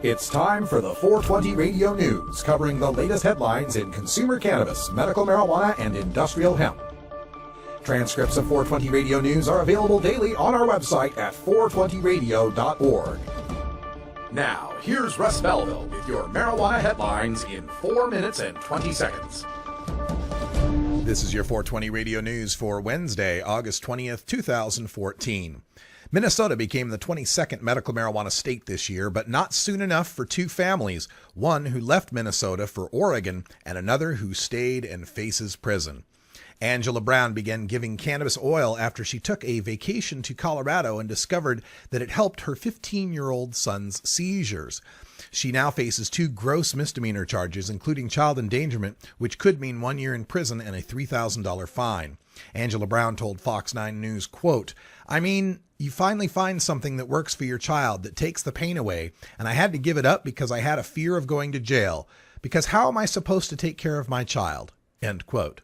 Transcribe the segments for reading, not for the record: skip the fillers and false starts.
It's time for the 420 Radio News, covering the latest headlines in consumer cannabis, medical marijuana, and industrial hemp. Transcripts of 420 Radio News are available daily on our website at 420radio.org. Now, here's Russ Belville with your marijuana headlines in 4 minutes and 20 seconds. This is your 420 Radio News for Wednesday, August 20th, 2014. Minnesota became the 22nd medical marijuana state this year, but not soon enough for two families, one who left Minnesota for Oregon and another who stayed and faces prison. Angela Brown began giving cannabis oil after she took a vacation to Colorado and discovered that it helped her 15-year-old son's seizures. She now faces two gross misdemeanor charges, including child endangerment, which could mean 1 year in prison and a $3,000 fine. Angela Brown told Fox 9 News, quote, you finally find something that works for your child, that takes the pain away, and I had to give it up because I had a fear of going to jail. Because how am I supposed to take care of my child? End quote.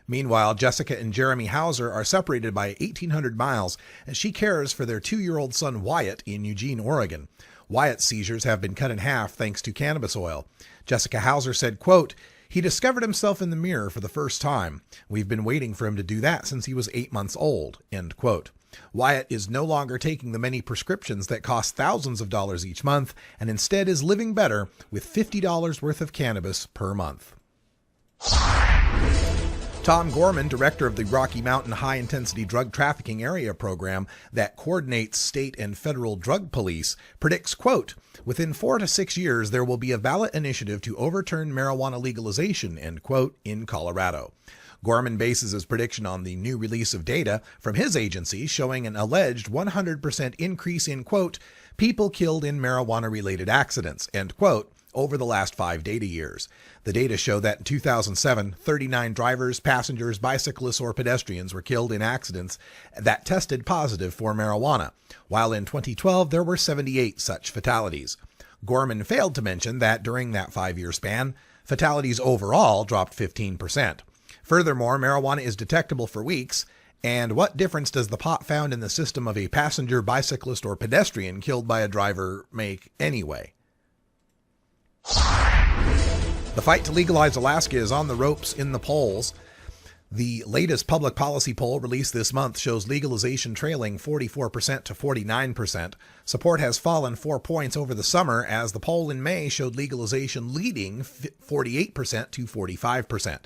Meanwhile, Jessica and Jeremy Hauser are separated by 1,800 miles as she cares for their 2-year-old son Wyatt in Eugene, Oregon. Wyatt's seizures have been cut in half thanks to cannabis oil. Jessica Hauser said, quote, he discovered himself in the mirror for the first time. We've been waiting for him to do that since he was 8 months old, end quote. Wyatt is no longer taking the many prescriptions that cost thousands of dollars each month and instead is living better with $50 worth of cannabis per month. Tom Gorman, director of the Rocky Mountain High Intensity Drug Trafficking Area Program that coordinates state and federal drug police, predicts, quote, within 4 to 6 years, there will be a ballot initiative to overturn marijuana legalization, end quote, in Colorado. Gorman bases his prediction on the new release of data from his agency showing an alleged 100% increase in, quote, people killed in marijuana-related accidents, end quote, over the last 5 data years. The data show that in 2007, 39 drivers, passengers, bicyclists, or pedestrians were killed in accidents that tested positive for marijuana, while in 2012 there were 78 such fatalities. Gorman failed to mention that during that 5-year span, fatalities overall dropped 15%. Furthermore, marijuana is detectable for weeks, and what difference does the pot found in the system of a passenger, bicyclist, or pedestrian killed by a driver make anyway? The fight to legalize Alaska is on the ropes in the polls. The latest public policy poll released this month shows legalization trailing 44% to 49%. Support has fallen 4 points over the summer as the poll in May showed legalization leading 48% to 45%.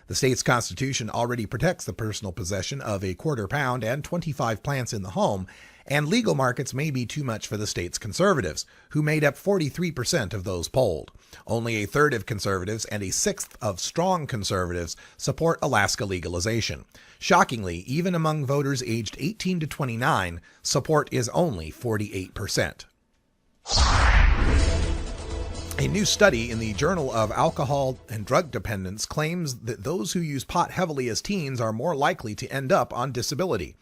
The state's constitution already protects the personal possession of a quarter pound and 25 plants in the home, and legal markets may be too much for the state's conservatives, who made up 43% of those polled. Only a third of conservatives and a sixth of strong conservatives support Alaska legalization. Shockingly, even among voters aged 18 to 29, support is only 48%. A new study in the Journal of Alcohol and Drug Dependence claims that those who use pot heavily as teens are more likely to end up on disability.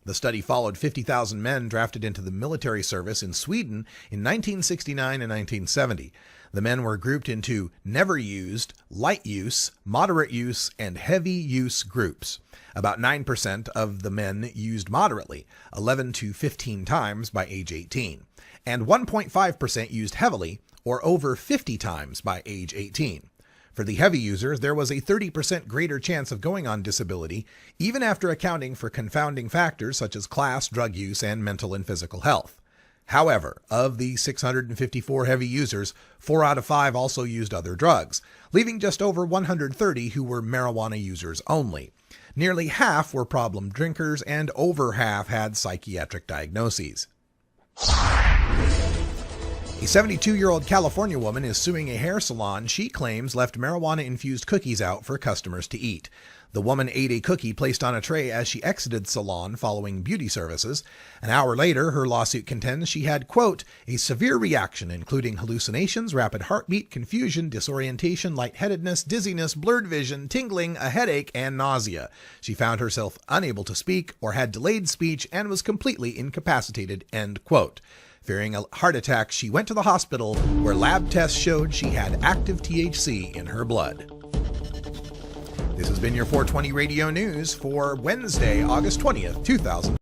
The study followed 50,000 men drafted into the military service in Sweden in 1969 and 1970. The men were grouped into never used, light use, moderate use, and heavy use groups. About 9% of the men used moderately, 11 to 15 times by age 18, and 1.5% used heavily, or over 50 times by age 18. For the heavy users, there was a 30% greater chance of going on disability, even after accounting for confounding factors such as class, drug use, and mental and physical health. However, of the 654 heavy users, 4 out of 5 also used other drugs, leaving just over 130 who were marijuana users only. Nearly half were problem drinkers, and over half had psychiatric diagnoses. A 72-year-old California woman is suing a hair salon she claims left marijuana-infused cookies out for customers to eat. The woman ate a cookie placed on a tray as she exited salon following beauty services. An hour later, her lawsuit contends she had, quote, a severe reaction including hallucinations, rapid heartbeat, confusion, disorientation, lightheadedness, dizziness, blurred vision, tingling, a headache, and nausea. She found herself unable to speak or had delayed speech and was completely incapacitated, end quote. Fearing a heart attack, she went to the hospital where lab tests showed she had active THC in her blood. This has been your 420 Radio News for Wednesday, August 20th, 2000.